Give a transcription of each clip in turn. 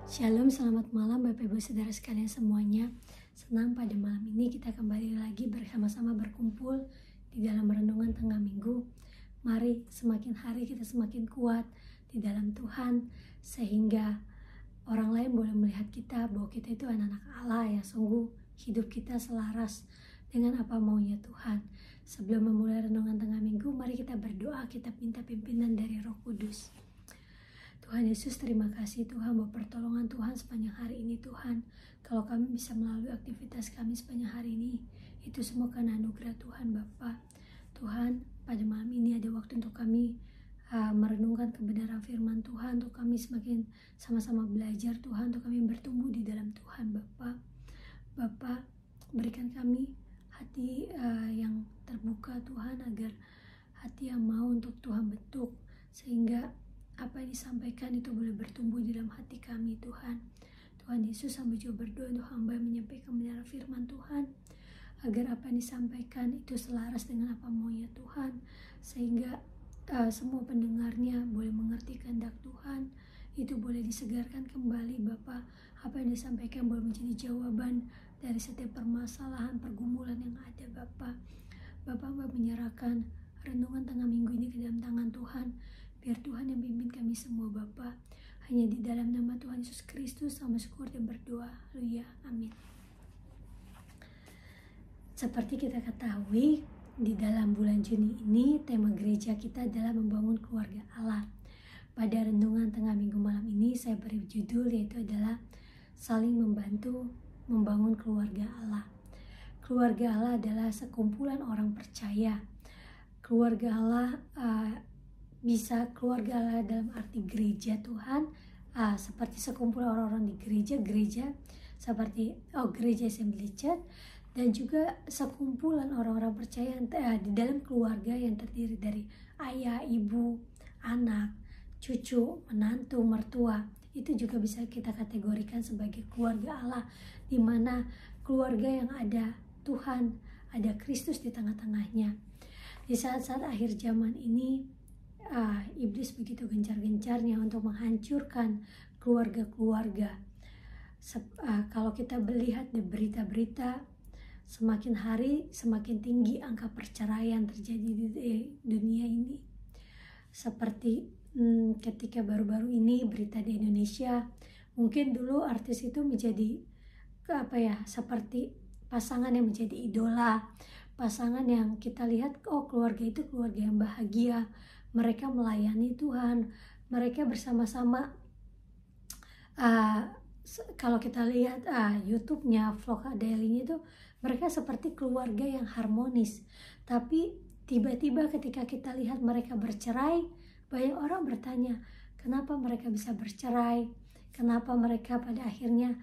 Shalom, selamat malam Bapak Ibu Saudara sekalian semuanya. Senang pada malam ini kita kembali lagi bersama-sama berkumpul di dalam renungan tengah minggu. Mari semakin hari kita semakin kuat di dalam Tuhan, sehingga orang lain boleh melihat kita bahwa kita itu anak-anak Allah yang sungguh hidup kita selaras dengan apa maunya Tuhan. Sebelum memulai renungan tengah minggu, mari kita berdoa, kita minta pimpinan dari Roh Kudus. Tuhan Yesus, terima kasih Tuhan buat pertolongan Tuhan sepanjang hari ini Tuhan. Kalau kami bisa melalui aktivitas kami sepanjang hari ini, itu semua karena anugerah Tuhan Bapa. Tuhan, pada malam ini ada waktu untuk kami merenungkan kebenaran firman Tuhan, untuk kami semakin sama-sama belajar Tuhan, untuk kami bertumbuh di dalam Tuhan Bapa. Bapa, berikan kami hati yang terbuka Tuhan, agar hati yang mau untuk Tuhan bentuk, sehingga apa yang disampaikan itu boleh bertumbuh di dalam hati kami Tuhan. Tuhan Yesus, hamba juga berdoa untuk hamba yang menyampaikan kebenaran firman Tuhan, agar apa yang disampaikan itu selaras dengan apa maunya Tuhan, sehingga semua pendengarnya boleh mengerti kehendak Tuhan, itu boleh disegarkan kembali Bapa. Apa yang disampaikan boleh menjadi jawaban dari setiap permasalahan, pergumulan yang ada Bapa. Hamba menyerahkan renungan tengah minggu ini ke dalam tangan Tuhan. Biar Tuhan yang pimpin kami semua Bapa. Hanya di dalam nama Tuhan Yesus Kristus sama syukur dan berdoa. Haleluya. Amin. Seperti kita ketahui, di dalam bulan Juni ini tema gereja kita adalah membangun keluarga Allah. Pada renungan tengah minggu malam ini saya beri judul yaitu adalah saling membantu membangun keluarga Allah. Keluarga Allah adalah sekumpulan orang percaya. Keluarga Allah bisa keluarga Allah dalam arti gereja Tuhan, seperti sekumpulan orang-orang di gereja seperti gereja Assembly Church, dan juga sekumpulan orang-orang percaya di dalam keluarga yang terdiri dari ayah, ibu, anak, cucu, menantu, mertua. Itu juga bisa kita kategorikan sebagai keluarga Allah, di mana keluarga yang ada Tuhan, ada Kristus di tengah-tengahnya. Di saat-saat akhir zaman ini, iblis begitu gencar-gencarnya untuk menghancurkan keluarga-keluarga. Kalau kita melihat di berita-berita, semakin hari semakin tinggi angka perceraian terjadi di dunia ini. Seperti ketika baru-baru ini berita di Indonesia, mungkin dulu artis itu menjadi seperti pasangan yang menjadi idola, pasangan yang kita lihat keluarga itu keluarga yang bahagia. Mereka melayani Tuhan, mereka bersama-sama. Kalau kita lihat YouTube-nya, vlog daily-nya itu, mereka seperti keluarga yang harmonis. Tapi tiba-tiba ketika kita lihat mereka bercerai, banyak orang bertanya, kenapa mereka bisa bercerai? Kenapa mereka pada akhirnya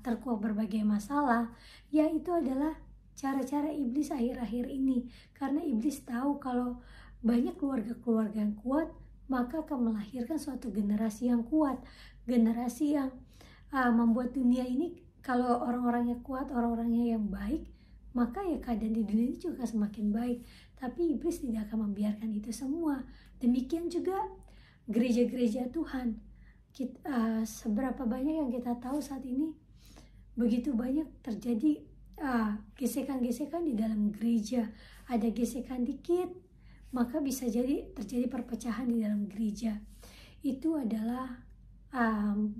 terkuak berbagai masalah? Ya, itu adalah cara-cara iblis akhir-akhir ini. Karena iblis tahu kalau banyak keluarga-keluarga yang kuat, maka akan melahirkan suatu generasi yang kuat, generasi yang membuat dunia ini, kalau orang-orangnya kuat, orang-orangnya yang baik, maka ya keadaan di dunia ini juga semakin baik. Tapi iblis tidak akan membiarkan itu semua. Demikian juga gereja-gereja Tuhan. Seberapa banyak yang kita tahu saat ini, begitu banyak terjadi gesekan-gesekan di dalam gereja. Ada gesekan dikit, maka bisa jadi terjadi perpecahan di dalam gereja. Itu adalah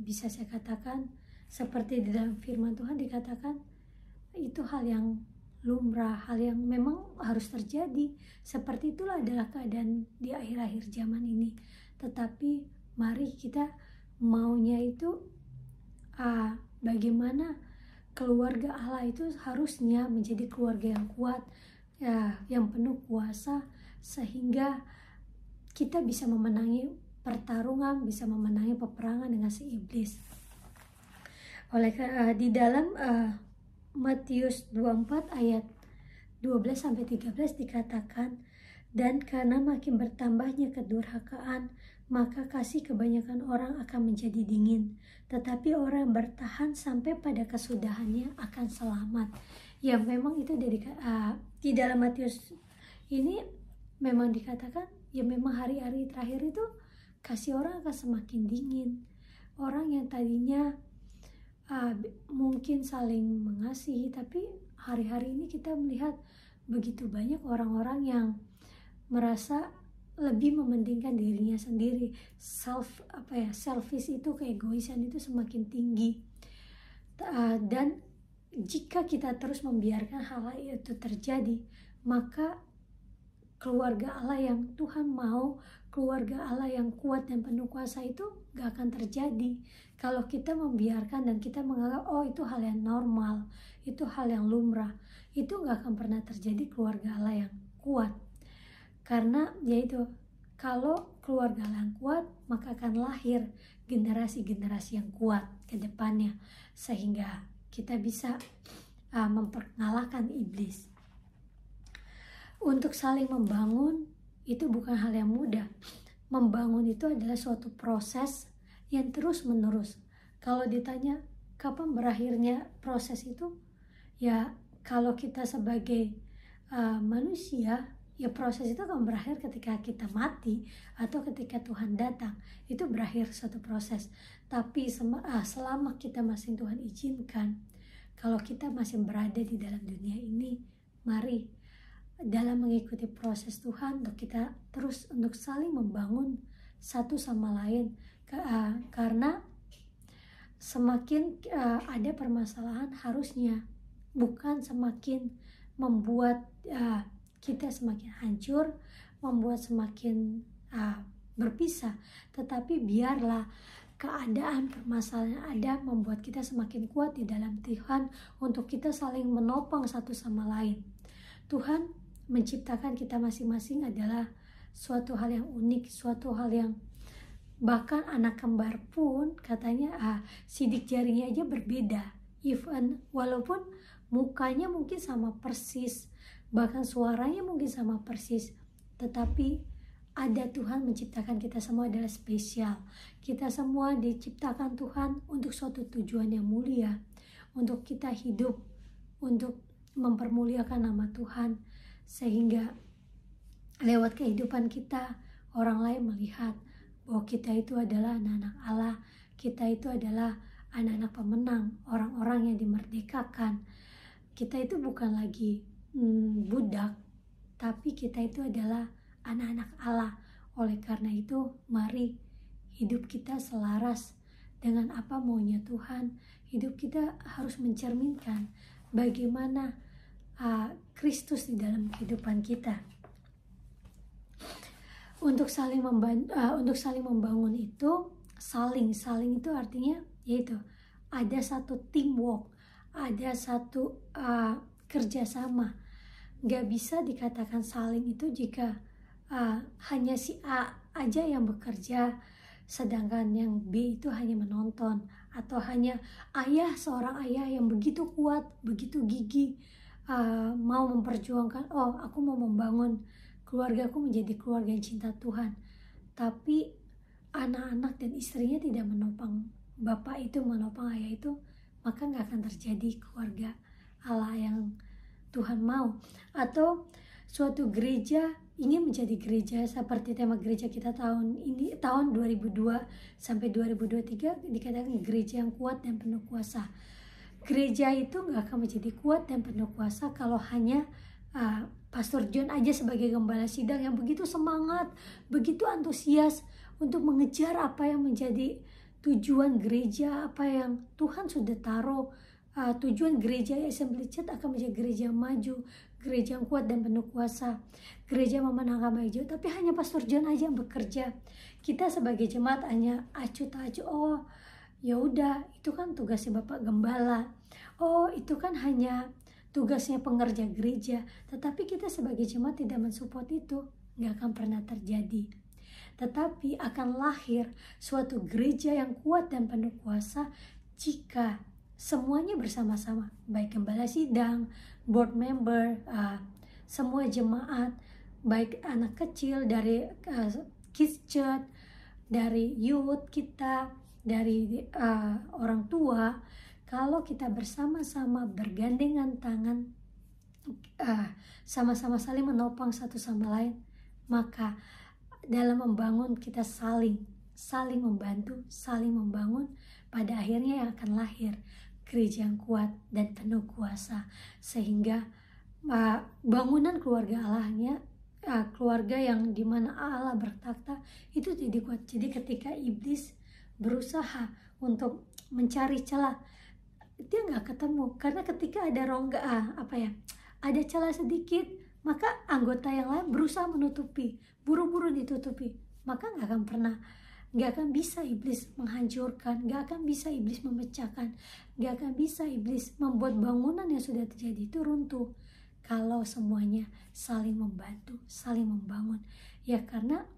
bisa saya katakan seperti di dalam firman Tuhan dikatakan, itu hal yang lumrah, hal yang memang harus terjadi. Seperti itulah adalah keadaan di akhir-akhir zaman ini. Tetapi mari kita maunya itu bagaimana keluarga Allah itu harusnya menjadi keluarga yang kuat, yang penuh kuasa, sehingga kita bisa memenangi pertarungan, bisa memenangi peperangan dengan si iblis. Di dalam Matius 24 ayat 12-13 dikatakan, dan karena makin bertambahnya kedurhakaan, maka kasih kebanyakan orang akan menjadi dingin, tetapi orang bertahan sampai pada kesudahannya akan selamat. Ya, memang itu di dalam Matius ini memang dikatakan, ya memang hari-hari terakhir itu kasih orang akan semakin dingin. orang yang tadinya mungkin saling mengasihi, tapi hari-hari ini kita melihat begitu banyak orang-orang yang merasa lebih mementingkan dirinya sendiri. Selfish itu, keegoisan itu semakin tinggi. Dan jika kita terus membiarkan hal itu terjadi, maka keluarga Allah yang Tuhan mau, keluarga Allah yang kuat dan penuh kuasa itu gak akan terjadi. Kalau kita membiarkan dan kita menganggap oh itu hal yang normal, itu hal yang lumrah, itu gak akan pernah terjadi keluarga Allah yang kuat. Karena yaitu, kalau keluarga Allah yang kuat, maka akan lahir generasi-generasi yang kuat ke depannya, sehingga kita bisa memperkenalkan iblis. Untuk saling membangun itu bukan hal yang mudah. Membangun itu adalah suatu proses yang terus menerus. Kalau ditanya kapan berakhirnya proses itu, ya kalau kita sebagai manusia, ya proses itu akan berakhir ketika kita mati atau ketika Tuhan datang. Itu berakhir suatu proses. Tapi selama kita masih Tuhan izinkan, kalau kita masih berada di dalam dunia ini, mari dalam mengikuti proses Tuhan untuk kita terus untuk saling membangun satu sama lain. Karena semakin ada permasalahan, harusnya bukan semakin membuat kita semakin hancur, membuat semakin berpisah, tetapi biarlah keadaan permasalahan ada membuat kita semakin kuat di dalam Tuhan untuk kita saling menopang satu sama lain. Tuhan menciptakan kita masing-masing adalah suatu hal yang unik, suatu hal yang bahkan anak kembar pun katanya sidik jarinya aja berbeda, even walaupun mukanya mungkin sama persis, bahkan suaranya mungkin sama persis, tetapi ada Tuhan menciptakan kita semua adalah spesial. Kita semua diciptakan Tuhan untuk suatu tujuan yang mulia, untuk kita hidup, untuk mempermuliakan nama Tuhan, sehingga lewat kehidupan kita orang lain melihat bahwa kita itu adalah anak-anak Allah, kita itu adalah anak-anak pemenang, orang-orang yang dimerdekakan. Kita itu bukan lagi budak, tapi kita itu adalah anak-anak Allah. Oleh karena itu, mari hidup kita selaras dengan apa maunya Tuhan. Hidup kita harus mencerminkan bagaimana Kristus di dalam kehidupan kita. Untuk saling membangun itu, saling itu artinya yaitu ada satu teamwork, ada satu kerjasama. Gak bisa dikatakan saling itu jika hanya si A aja yang bekerja, sedangkan yang B itu hanya menonton, atau hanya seorang ayah yang begitu kuat, begitu gigih, mau memperjuangkan, aku mau membangun keluargaku menjadi keluarga yang cinta Tuhan, tapi anak-anak dan istrinya tidak menopang bapak itu, menopang ayah itu, maka gak akan terjadi keluarga Allah yang Tuhan mau. Atau suatu gereja ingin menjadi gereja seperti tema gereja kita tahun ini, tahun 2002 sampai 2023, dikatakan gereja yang kuat dan penuh kuasa. Gereja itu gak akan menjadi kuat dan penuh kuasa kalau hanya Pastor John aja sebagai gembala sidang yang begitu semangat, begitu antusias untuk mengejar apa yang menjadi tujuan gereja, apa yang Tuhan sudah taruh. Tujuan gereja Assembly Church akan menjadi gereja yang maju, gereja yang kuat dan penuh kuasa, gereja memenangkan maju. Tapi hanya Pastor John aja yang bekerja. Kita sebagai jemaat hanya acuh tak acuh, ya udah, itu kan tugasnya Bapak Gembala. Itu kan hanya tugasnya pengerja gereja. Tetapi kita sebagai jemaat tidak mensupport itu, gak akan pernah terjadi. Tetapi akan lahir suatu gereja yang kuat dan penuh kuasa jika semuanya bersama-sama, baik gembala sidang, board member, semua jemaat, baik anak kecil dari kids church, dari youth kita, dari orang tua. Kalau kita bersama-sama bergandengan tangan, sama-sama saling menopang satu sama lain, maka dalam membangun kita saling saling membantu, saling membangun, pada akhirnya yang akan lahir gereja yang kuat dan penuh kuasa, sehingga bangunan keluarga Allahnya, keluarga yang dimana Allah bertakhta itu jadi kuat. Jadi ketika iblis berusaha untuk mencari celah, dia nggak ketemu, karena ketika ada rongga ada celah sedikit, maka anggota yang lain berusaha menutupi, buru-buru ditutupi, maka nggak akan bisa iblis menghancurkan, nggak akan bisa iblis memecahkan, nggak akan bisa iblis membuat bangunan yang sudah terjadi itu runtuh, kalau semuanya saling membantu, saling membangun. Ya, karena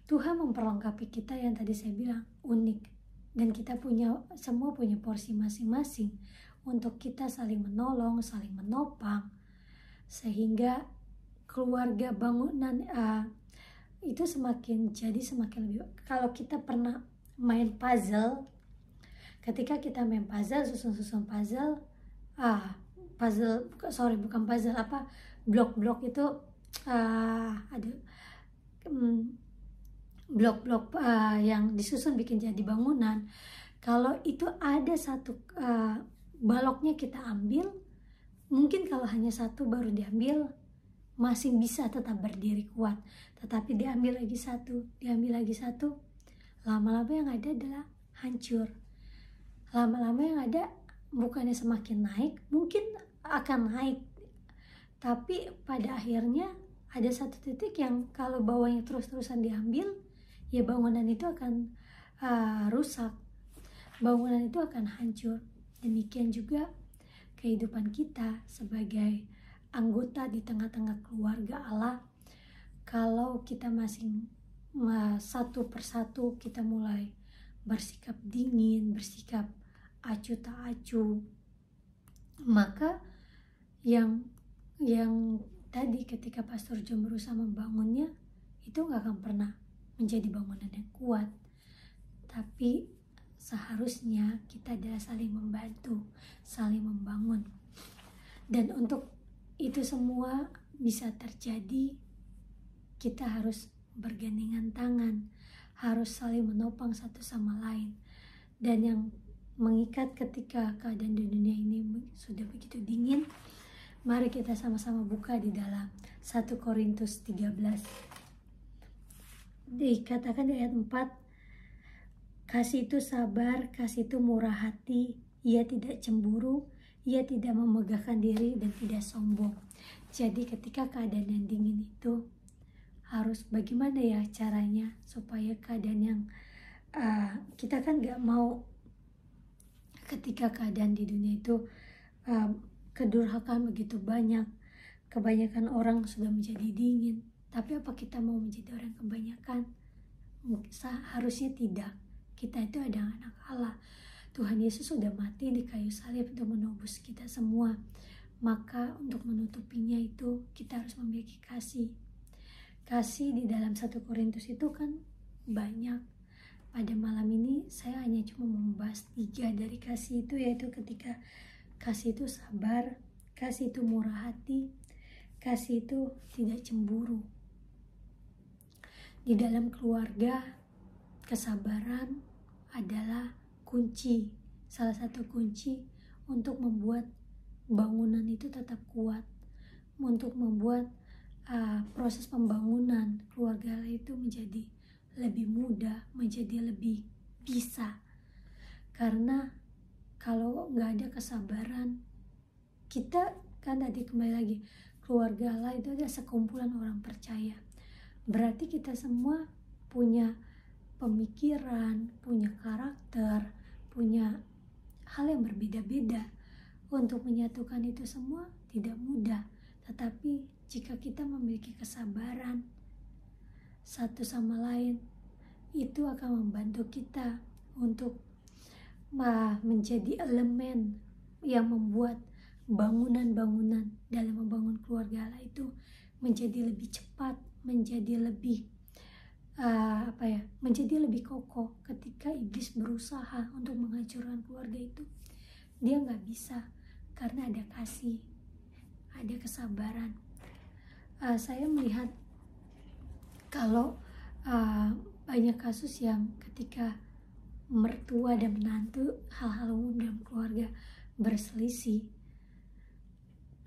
Tuhan memperlengkapi kita yang tadi saya bilang unik, dan kita semua punya porsi masing-masing untuk kita saling menolong, saling menopang, sehingga keluarga bangunan itu semakin lebih. Kalau kita pernah main puzzle, ketika kita main puzzle, susun puzzle, blok-blok itu ada blok-blok yang disusun bikin jadi bangunan. Kalau itu ada satu baloknya kita ambil, mungkin kalau hanya satu baru diambil masih bisa tetap berdiri kuat, tetapi diambil lagi satu, lama-lama yang ada adalah hancur. Lama-lama yang ada bukannya semakin naik, mungkin akan naik, tapi pada akhirnya ada satu titik yang kalau bawahnya terus-terusan diambil, ya bangunan itu akan rusak, bangunan itu akan hancur. Demikian juga kehidupan kita sebagai anggota di tengah-tengah keluarga Allah. Kalau kita masing satu persatu kita mulai bersikap dingin, bersikap acuh tak acuh, maka yang tadi ketika Pastor John berusaha membangunnya itu nggak akan pernah menjadi bangunan yang kuat. Tapi seharusnya kita adalah saling membantu, saling membangun. Dan untuk itu semua bisa terjadi, kita harus bergandengan tangan, harus saling menopang satu sama lain. Dan yang mengikat ketika keadaan di dunia ini sudah begitu dingin, mari kita sama-sama buka di dalam 1 Korintus 13. Dikatakan di ayat 4, kasih itu sabar, kasih itu murah hati, ia tidak cemburu, ia tidak memegahkan diri dan tidak sombong. Jadi ketika keadaan yang dingin itu harus bagaimana ya caranya supaya keadaan yang kita kan gak mau ketika keadaan di dunia itu kedurhakaan begitu banyak, kebanyakan orang sudah menjadi dingin. Tapi apa kita mau menjadi orang kebanyakan? Harusnya tidak. Kita itu adalah anak Allah. Tuhan Yesus sudah mati di kayu salib untuk menebus kita semua. Maka untuk menutupinya itu kita harus memiliki kasih. Kasih di dalam 1 Korintus itu kan banyak. Pada malam ini saya hanya cuma membahas 3 dari kasih itu, yaitu ketika kasih itu sabar, kasih itu murah hati, kasih itu tidak cemburu. Di dalam keluarga, kesabaran adalah kunci, salah satu kunci untuk membuat bangunan itu tetap kuat, untuk membuat proses pembangunan keluarga itu menjadi lebih mudah, menjadi lebih bisa. Karena kalau nggak ada kesabaran, kita kan tadi kembali lagi, keluarga Allah itu ada sekumpulan orang percaya. Berarti kita semua punya pemikiran, punya karakter, punya hal yang berbeda-beda. Untuk menyatukan itu semua tidak mudah, tetapi jika kita memiliki kesabaran satu sama lain, itu akan membantu kita untuk menjadi elemen yang membuat bangunan-bangunan dalam membangun keluarga Allah itu menjadi lebih cepat, menjadi lebih menjadi lebih kokoh. Ketika iblis berusaha untuk menghancurkan keluarga itu, dia nggak bisa, karena ada kasih, ada kesabaran. Saya melihat kalau banyak kasus yang ketika mertua dan menantu, hal-hal umum dalam keluarga berselisih,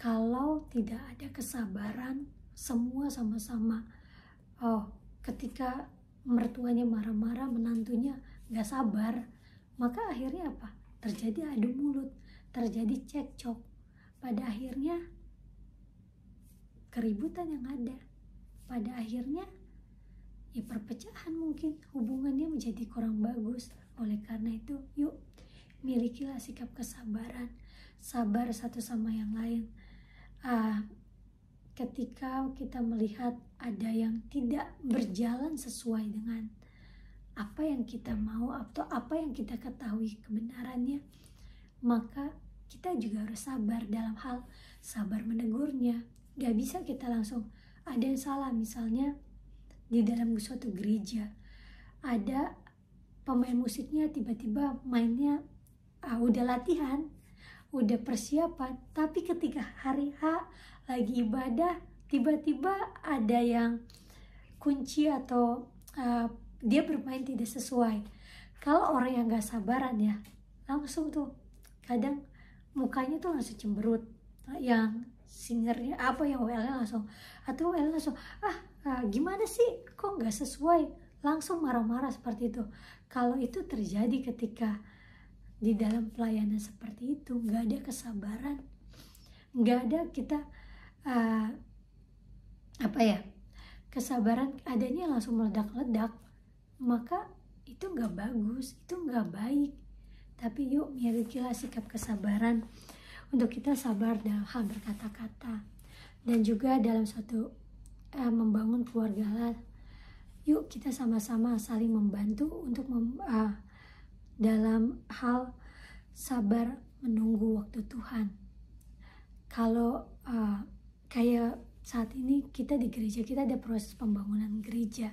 kalau tidak ada kesabaran, semua sama-sama, ketika mertuanya marah-marah, menantunya gak sabar, maka akhirnya apa? Terjadi adu mulut, terjadi cekcok, pada akhirnya keributan yang ada, pada akhirnya ya perpecahan, mungkin hubungannya menjadi kurang bagus. Oleh karena itu, yuk milikilah sikap kesabaran, sabar satu sama yang lain. Ketika kita melihat ada yang tidak berjalan sesuai dengan apa yang kita mau atau apa yang kita ketahui kebenarannya, maka kita juga harus sabar dalam hal sabar menegurnya. Gak bisa kita langsung ada yang salah, misalnya di dalam suatu gereja ada pemain musiknya tiba-tiba mainnya udah latihan, udah persiapan, tapi ketika hari H lagi ibadah tiba-tiba ada yang kunci atau dia bermain tidak sesuai. Kalau orang yang gak sabaran ya, langsung tuh kadang mukanya tuh langsung cemberut, yang singernya yang WL-nya langsung, atau WL langsung gimana sih kok gak sesuai, langsung marah-marah seperti itu. Kalau itu terjadi ketika di dalam pelayanan seperti itu, gak ada kesabaran, gak ada kita kesabaran, adanya langsung meledak-ledak, maka itu gak bagus, itu gak baik. Tapi yuk milikilah sikap kesabaran untuk kita sabar dalam hal berkata-kata, dan juga dalam suatu membangun keluarga lah. Yuk kita sama-sama saling membantu untuk dalam hal sabar menunggu waktu Tuhan. Kalau kayak saat ini kita di gereja, kita ada proses pembangunan gereja.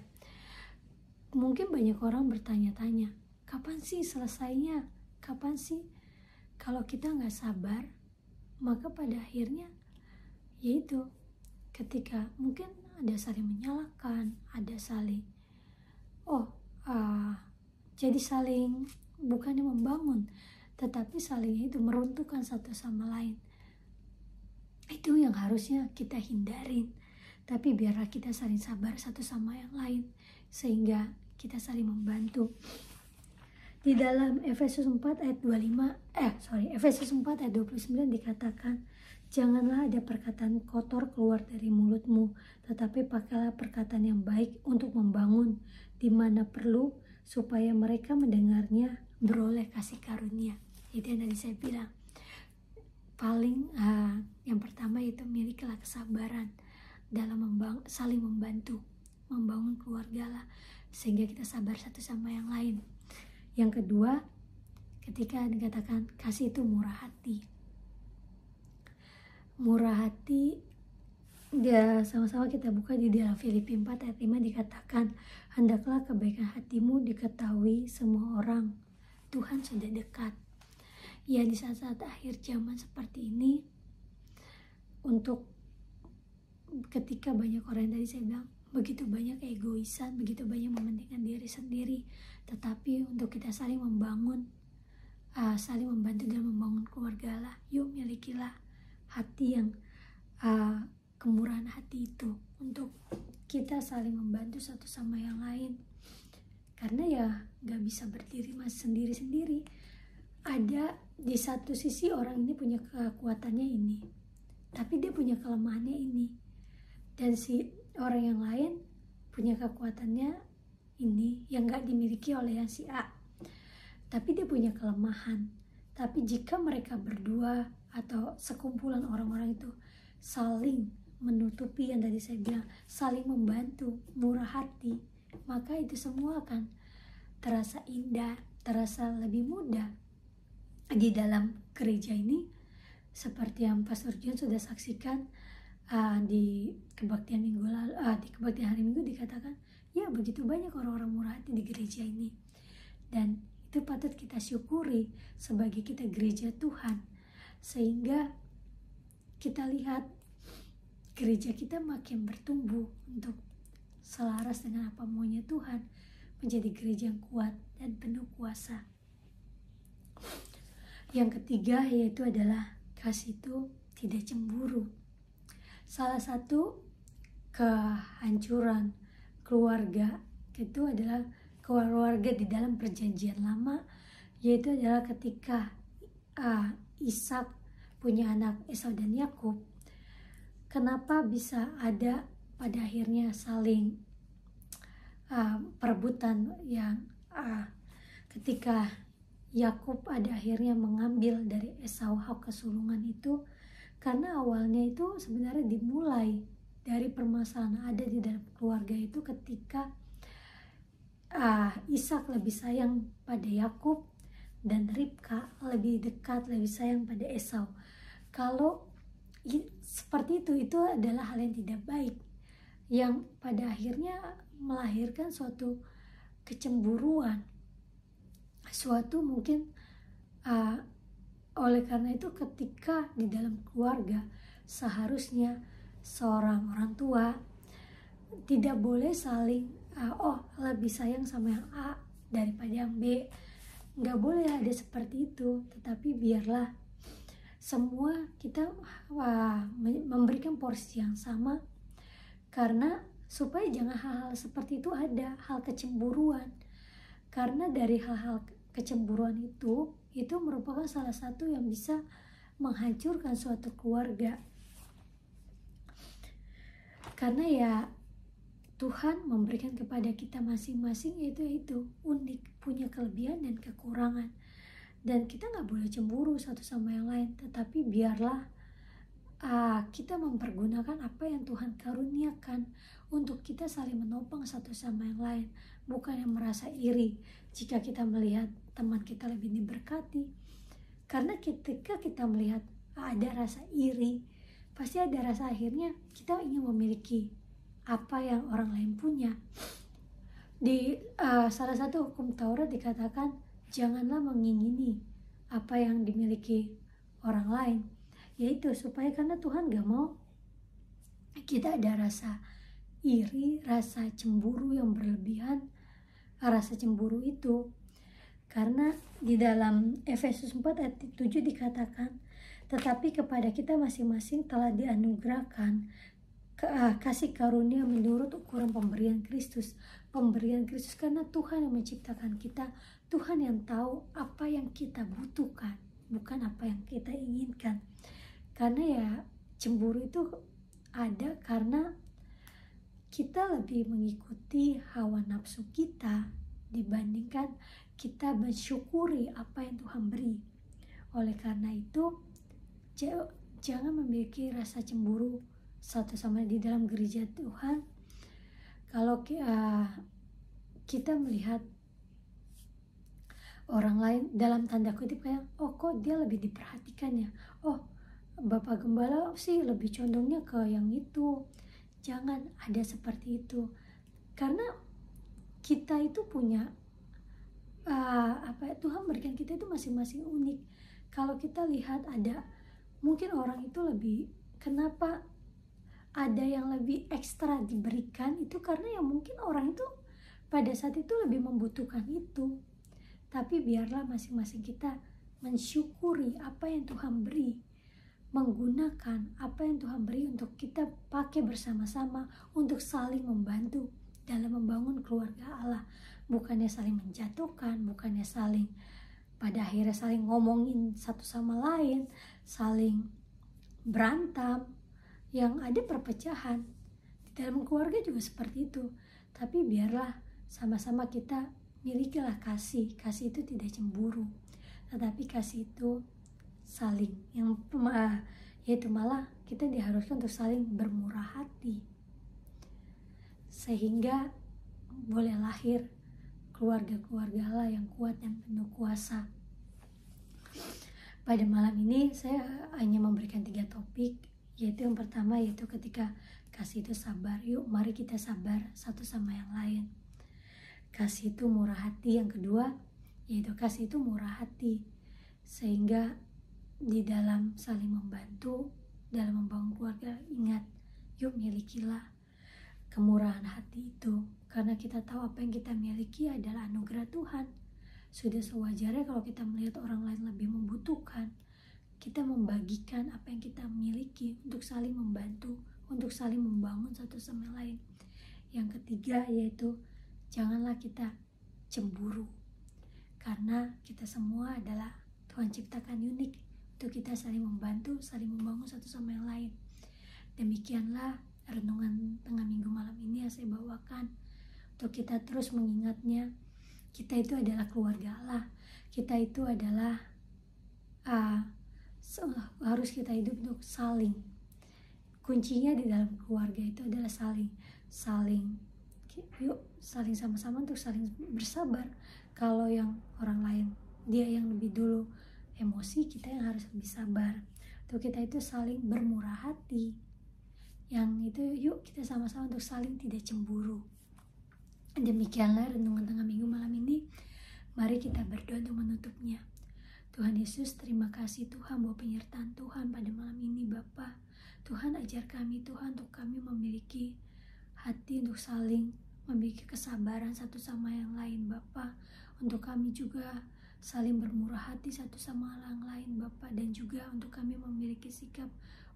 Mungkin banyak orang bertanya-tanya, kapan sih selesainya? Kapan sih? Kalau kita nggak sabar, maka pada akhirnya yaitu ketika mungkin ada saling menyalahkan, ada saling jadi saling bukannya membangun, tetapi saling itu meruntuhkan satu sama lain. Itu yang harusnya kita hindarin. Tapi biarlah kita saling sabar satu sama yang lain, sehingga kita saling membantu. Di dalam Efesus 4 ayat 29 dikatakan, janganlah ada perkataan kotor keluar dari mulutmu, tetapi pakailah perkataan yang baik untuk membangun di mana perlu, supaya mereka mendengarnya beroleh kasih karunia. Itu yang tadi saya bilang. Paling yang pertama itu milikilah kesabaran dalam saling membantu, membangun keluarga lah, sehingga kita sabar satu sama yang lain. Yang kedua, ketika dikatakan kasih itu murah hati. Murah hati, ya sama-sama kita buka di dalam Filipi 4 ayat 5 dikatakan, hendaklah kebaikan hatimu diketahui semua orang, Tuhan sudah dekat. Ya, di saat-saat akhir zaman seperti ini, untuk ketika banyak orang yang tadi saya bilang, begitu banyak egoisan, begitu banyak mementingkan diri sendiri, tetapi untuk kita saling membangun, saling membantu dalam membangun keluarga lah. Yuk milikilah hati yang kemurahan hati itu, untuk kita saling membantu satu sama yang lain. Karena ya gak bisa berdiri sendiri-sendiri. Ada di satu sisi orang ini punya kekuatannya ini, tapi dia punya kelemahannya ini, dan si orang yang lain punya kekuatannya ini yang gak dimiliki oleh yang si A, tapi dia punya kelemahan. Tapi jika mereka berdua atau sekumpulan orang-orang itu saling menutupi yang tadi saya bilang, saling membantu, murah hati, maka itu semua akan terasa indah, terasa lebih mudah di dalam gereja ini. Seperti yang Pastor John sudah saksikan di kebaktian minggu lalu, di kebaktian hari Minggu dikatakan, ya begitu banyak orang-orang murah hati di gereja ini, dan itu patut kita syukuri sebagai kita gereja Tuhan, sehingga kita lihat gereja kita makin bertumbuh untuk selaras dengan apa maunya Tuhan, menjadi gereja yang kuat dan penuh kuasa. Yang ketiga yaitu adalah kasih itu tidak cemburu. Salah satu kehancuran keluarga itu adalah keluarga di dalam perjanjian lama, yaitu adalah ketika Ishak punya anak Esau dan Yakub. Kenapa bisa ada pada akhirnya saling perebutan yang ketika Yakub pada akhirnya mengambil dari Esau hak kesulungan itu, karena awalnya itu sebenarnya dimulai dari permasalahan ada di dalam keluarga itu ketika Ishak lebih sayang pada Yakub dan Ribka lebih dekat, lebih sayang pada Esau. Kalau seperti itu adalah hal yang tidak baik, yang pada akhirnya melahirkan suatu kecemburuan, suatu mungkin oleh karena itu ketika di dalam keluarga seharusnya seorang orang tua tidak boleh saling lebih sayang sama yang A daripada yang B. Nggak boleh ada seperti itu, tetapi biarlah semua kita memberikan porsi yang sama, karena supaya jangan hal-hal seperti itu ada, hal kecemburuan. Karena dari hal-hal kecemburuan itu merupakan salah satu yang bisa menghancurkan suatu keluarga. Karena ya Tuhan memberikan kepada kita masing-masing yaitu unik, punya kelebihan dan kekurangan, dan kita nggak boleh cemburu satu sama yang lain, tetapi biarlah kita mempergunakan apa yang Tuhan karuniakan untuk kita saling menopang satu sama yang lain, bukan yang merasa iri jika kita melihat teman kita lebih diberkati. Karena ketika kita melihat ada rasa iri, pasti ada rasa akhirnya kita ingin memiliki apa yang orang lain punya. Di salah satu hukum Taurat dikatakan janganlah mengingini apa yang dimiliki orang lain, yaitu supaya karena Tuhan gak mau kita ada rasa iri, rasa cemburu yang berlebihan. Rasa cemburu itu karena di dalam Efesus 4 ayat 7 dikatakan, tetapi kepada kita masing-masing telah dianugerahkan kasih karunia menurut ukuran pemberian Kristus. Pemberian Kristus karena Tuhan yang menciptakan kita, Tuhan yang tahu apa yang kita butuhkan, bukan apa yang kita inginkan. Karena ya cemburu itu ada karena kita lebih mengikuti hawa nafsu kita dibandingkan kita mensyukuri apa yang Tuhan beri. Oleh karena itu jangan memiliki rasa cemburu satu sama di dalam gereja Tuhan. Kalau kita melihat orang lain dalam tanda kutip kayak kok dia lebih diperhatikan ya, Bapak Gembala sih lebih condongnya ke yang itu. Jangan ada seperti itu, karena kita itu punya Tuhan berikan kita itu masing-masing unik. Kalau kita lihat ada mungkin orang itu lebih, kenapa ada yang lebih ekstra diberikan itu karena ya mungkin orang itu pada saat itu lebih membutuhkan itu. Tapi biarlah masing-masing kita mensyukuri apa yang Tuhan beri, menggunakan apa yang Tuhan beri untuk kita pakai bersama-sama untuk saling membantu dalam membangun keluarga Allah. Bukannya saling menjatuhkan, bukannya saling pada akhirnya saling ngomongin satu sama lain, saling berantem, yang ada perpecahan. Di dalam keluarga juga seperti itu. Tapi biarlah sama-sama kita milikilah kasih. Kasih itu tidak cemburu, tetapi kasih itu saling, yang yaitu malah kita diharuskan untuk saling bermurah hati, sehingga boleh lahir keluarga-keluarga Allah yang kuat dan penuh kuasa. Pada malam ini saya hanya memberikan 3 topik, yaitu yang pertama yaitu ketika kasih itu sabar. Yuk mari kita sabar satu sama yang lain. Kasih itu murah hati. Yang kedua yaitu kasih itu murah hati, sehingga di dalam saling membantu dalam membangun keluarga, ingat, yuk milikilah. kemurahan hati itu, karena kita tahu apa yang kita miliki adalah anugerah Tuhan. Sudah sewajarnya kalau kita melihat orang lain lebih membutuhkan, kita membagikan apa yang kita miliki untuk saling membantu, untuk saling membangun satu sama lain. Yang ketiga yaitu janganlah kita cemburu, karena kita semua adalah Tuhan ciptakan unik untuk kita saling membantu, saling membangun satu sama yang lain. Demikianlah renungan tengah minggu malam ini yang saya bawakan untuk kita terus mengingatnya. Kita itu adalah keluarga Allah. Kita itu adalah harus kita hidup untuk saling. Kuncinya di dalam keluarga itu adalah saling. Yuk saling sama-sama untuk saling bersabar. Kalau yang orang lain dia yang lebih dulu emosi, kita yang harus lebih sabar. Untuk kita itu saling bermurah hati. Yang itu yuk kita sama-sama untuk saling tidak cemburu. Demikianlah renungan tengah minggu malam ini. Mari kita berdoa untuk menutupnya. Tuhan Yesus, terima kasih Tuhan buat penyertaan Tuhan pada malam ini Bapa. Tuhan ajar kami Tuhan untuk kami memiliki hati untuk saling memiliki kesabaran satu sama yang lain Bapa. Untuk kami juga saling bermurah hati satu sama yang lain Bapa. Dan juga untuk kami memiliki sikap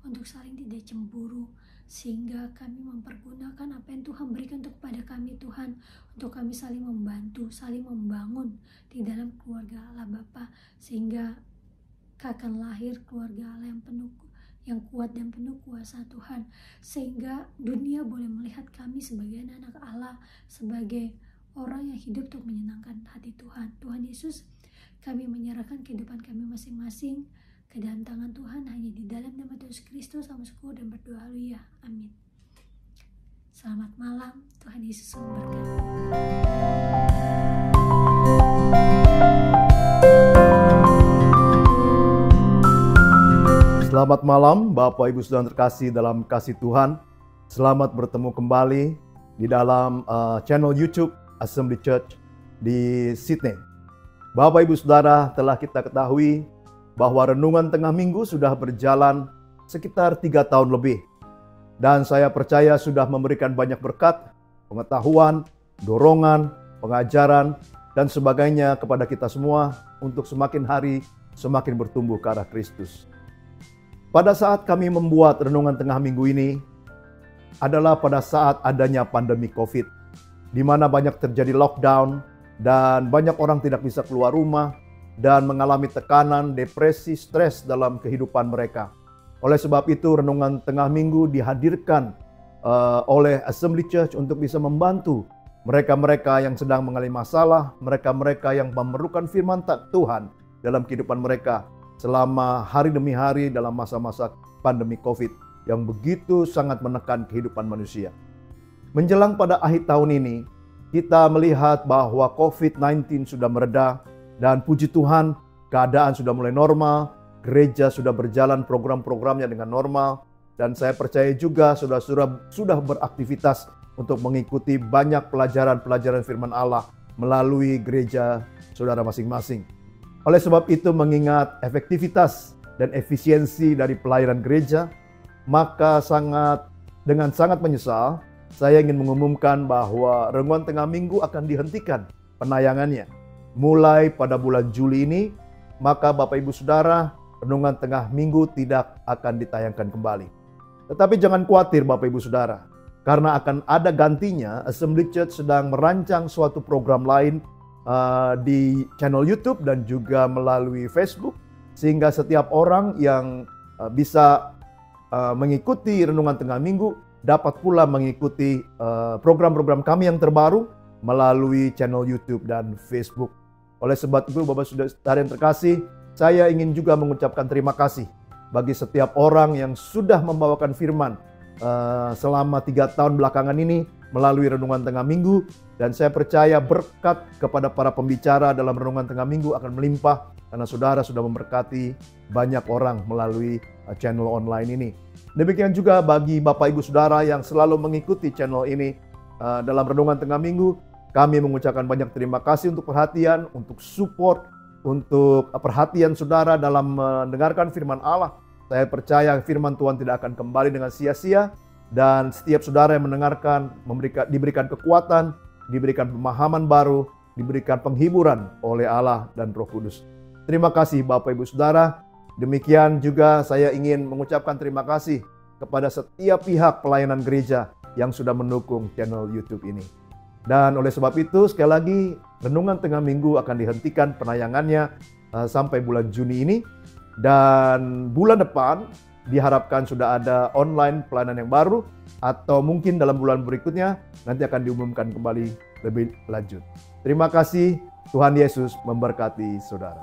untuk saling tidak cemburu, sehingga kami mempergunakan apa yang Tuhan berikan untuk kepada kami Tuhan, untuk kami saling membantu, saling membangun di dalam keluarga Allah Bapa, sehingga akan lahir keluarga Allah yang kuat dan penuh kuasa Tuhan, sehingga dunia boleh melihat kami sebagai anak Allah, sebagai orang yang hidup untuk menyenangkan hati Tuhan. Tuhan Yesus, kami menyerahkan kehidupan kami masing-masing ke dalam tangan Tuhan, hanya di dalam nama Yesus Kristus kami syukur dan berdoa, haleluya, amin. Selamat malam, Tuhan Yesus memberkati. Selamat malam Bapak Ibu Saudara terkasih dalam kasih Tuhan. Selamat bertemu kembali di dalam channel YouTube Assembly Church di Sydney. Bapak Ibu Saudara, telah kita ketahui bahwa renungan tengah minggu sudah berjalan sekitar 3 tahun lebih. Dan saya percaya sudah memberikan banyak berkat, pengetahuan, dorongan, pengajaran, dan sebagainya kepada kita semua untuk semakin hari semakin bertumbuh ke arah Kristus. Pada saat kami membuat renungan tengah minggu ini adalah pada saat adanya pandemi COVID, di mana banyak terjadi lockdown dan banyak orang tidak bisa keluar rumah dan mengalami tekanan, depresi, stres dalam kehidupan mereka. Oleh sebab itu renungan tengah minggu dihadirkan oleh Assembly Church untuk bisa membantu mereka-mereka yang sedang mengalami masalah, mereka-mereka yang memerlukan firman Tuhan dalam kehidupan mereka selama hari demi hari dalam masa-masa pandemi COVID yang begitu sangat menekan kehidupan manusia. Menjelang pada akhir tahun ini, kita melihat bahwa COVID-19 sudah mereda dan puji Tuhan keadaan sudah mulai normal, gereja sudah berjalan program-programnya dengan normal, dan saya percaya juga saudara-saudara sudah beraktivitas untuk mengikuti banyak pelajaran-pelajaran firman Allah melalui gereja saudara masing-masing. Oleh sebab itu, mengingat efektivitas dan efisiensi dari pelayanan gereja, maka dengan sangat menyesal, saya ingin mengumumkan bahwa renungan tengah minggu akan dihentikan penayangannya. Mulai pada bulan Juli ini, maka Bapak Ibu Saudara, renungan tengah minggu tidak akan ditayangkan kembali. Tetapi jangan khawatir Bapak Ibu Saudara, karena akan ada gantinya. Assembly Church sedang merancang suatu program lain di channel YouTube dan juga melalui Facebook, sehingga setiap orang yang bisa mengikuti renungan tengah minggu dapat pula mengikuti program-program kami yang terbaru melalui channel YouTube dan Facebook. Oleh sebab itu Bapak Saudara yang terkasih, saya ingin juga mengucapkan terima kasih bagi setiap orang yang sudah membawakan firman selama 3 tahun belakangan ini melalui renungan tengah minggu, dan saya percaya berkat kepada para pembicara dalam renungan tengah minggu akan melimpah karena saudara sudah memberkati banyak orang melalui channel online ini. Demikian juga bagi Bapak Ibu Saudara yang selalu mengikuti channel ini dalam renungan tengah minggu, kami mengucapkan banyak terima kasih untuk perhatian, untuk support, untuk perhatian saudara dalam mendengarkan firman Allah. Saya percaya firman Tuhan tidak akan kembali dengan sia-sia, dan setiap saudara yang mendengarkan diberikan kekuatan, diberikan pemahaman baru, diberikan penghiburan oleh Allah dan Roh Kudus. Terima kasih Bapak Ibu Saudara. Demikian juga saya ingin mengucapkan terima kasih kepada setiap pihak pelayanan gereja yang sudah mendukung channel YouTube ini. Dan oleh sebab itu sekali lagi Renungan Tengah Minggu akan dihentikan penayangannya sampai bulan Juni ini. Dan bulan depan diharapkan sudah ada online pelayanan yang baru, atau mungkin dalam bulan berikutnya nanti akan diumumkan kembali lebih lanjut. Terima kasih, Tuhan Yesus memberkati saudara.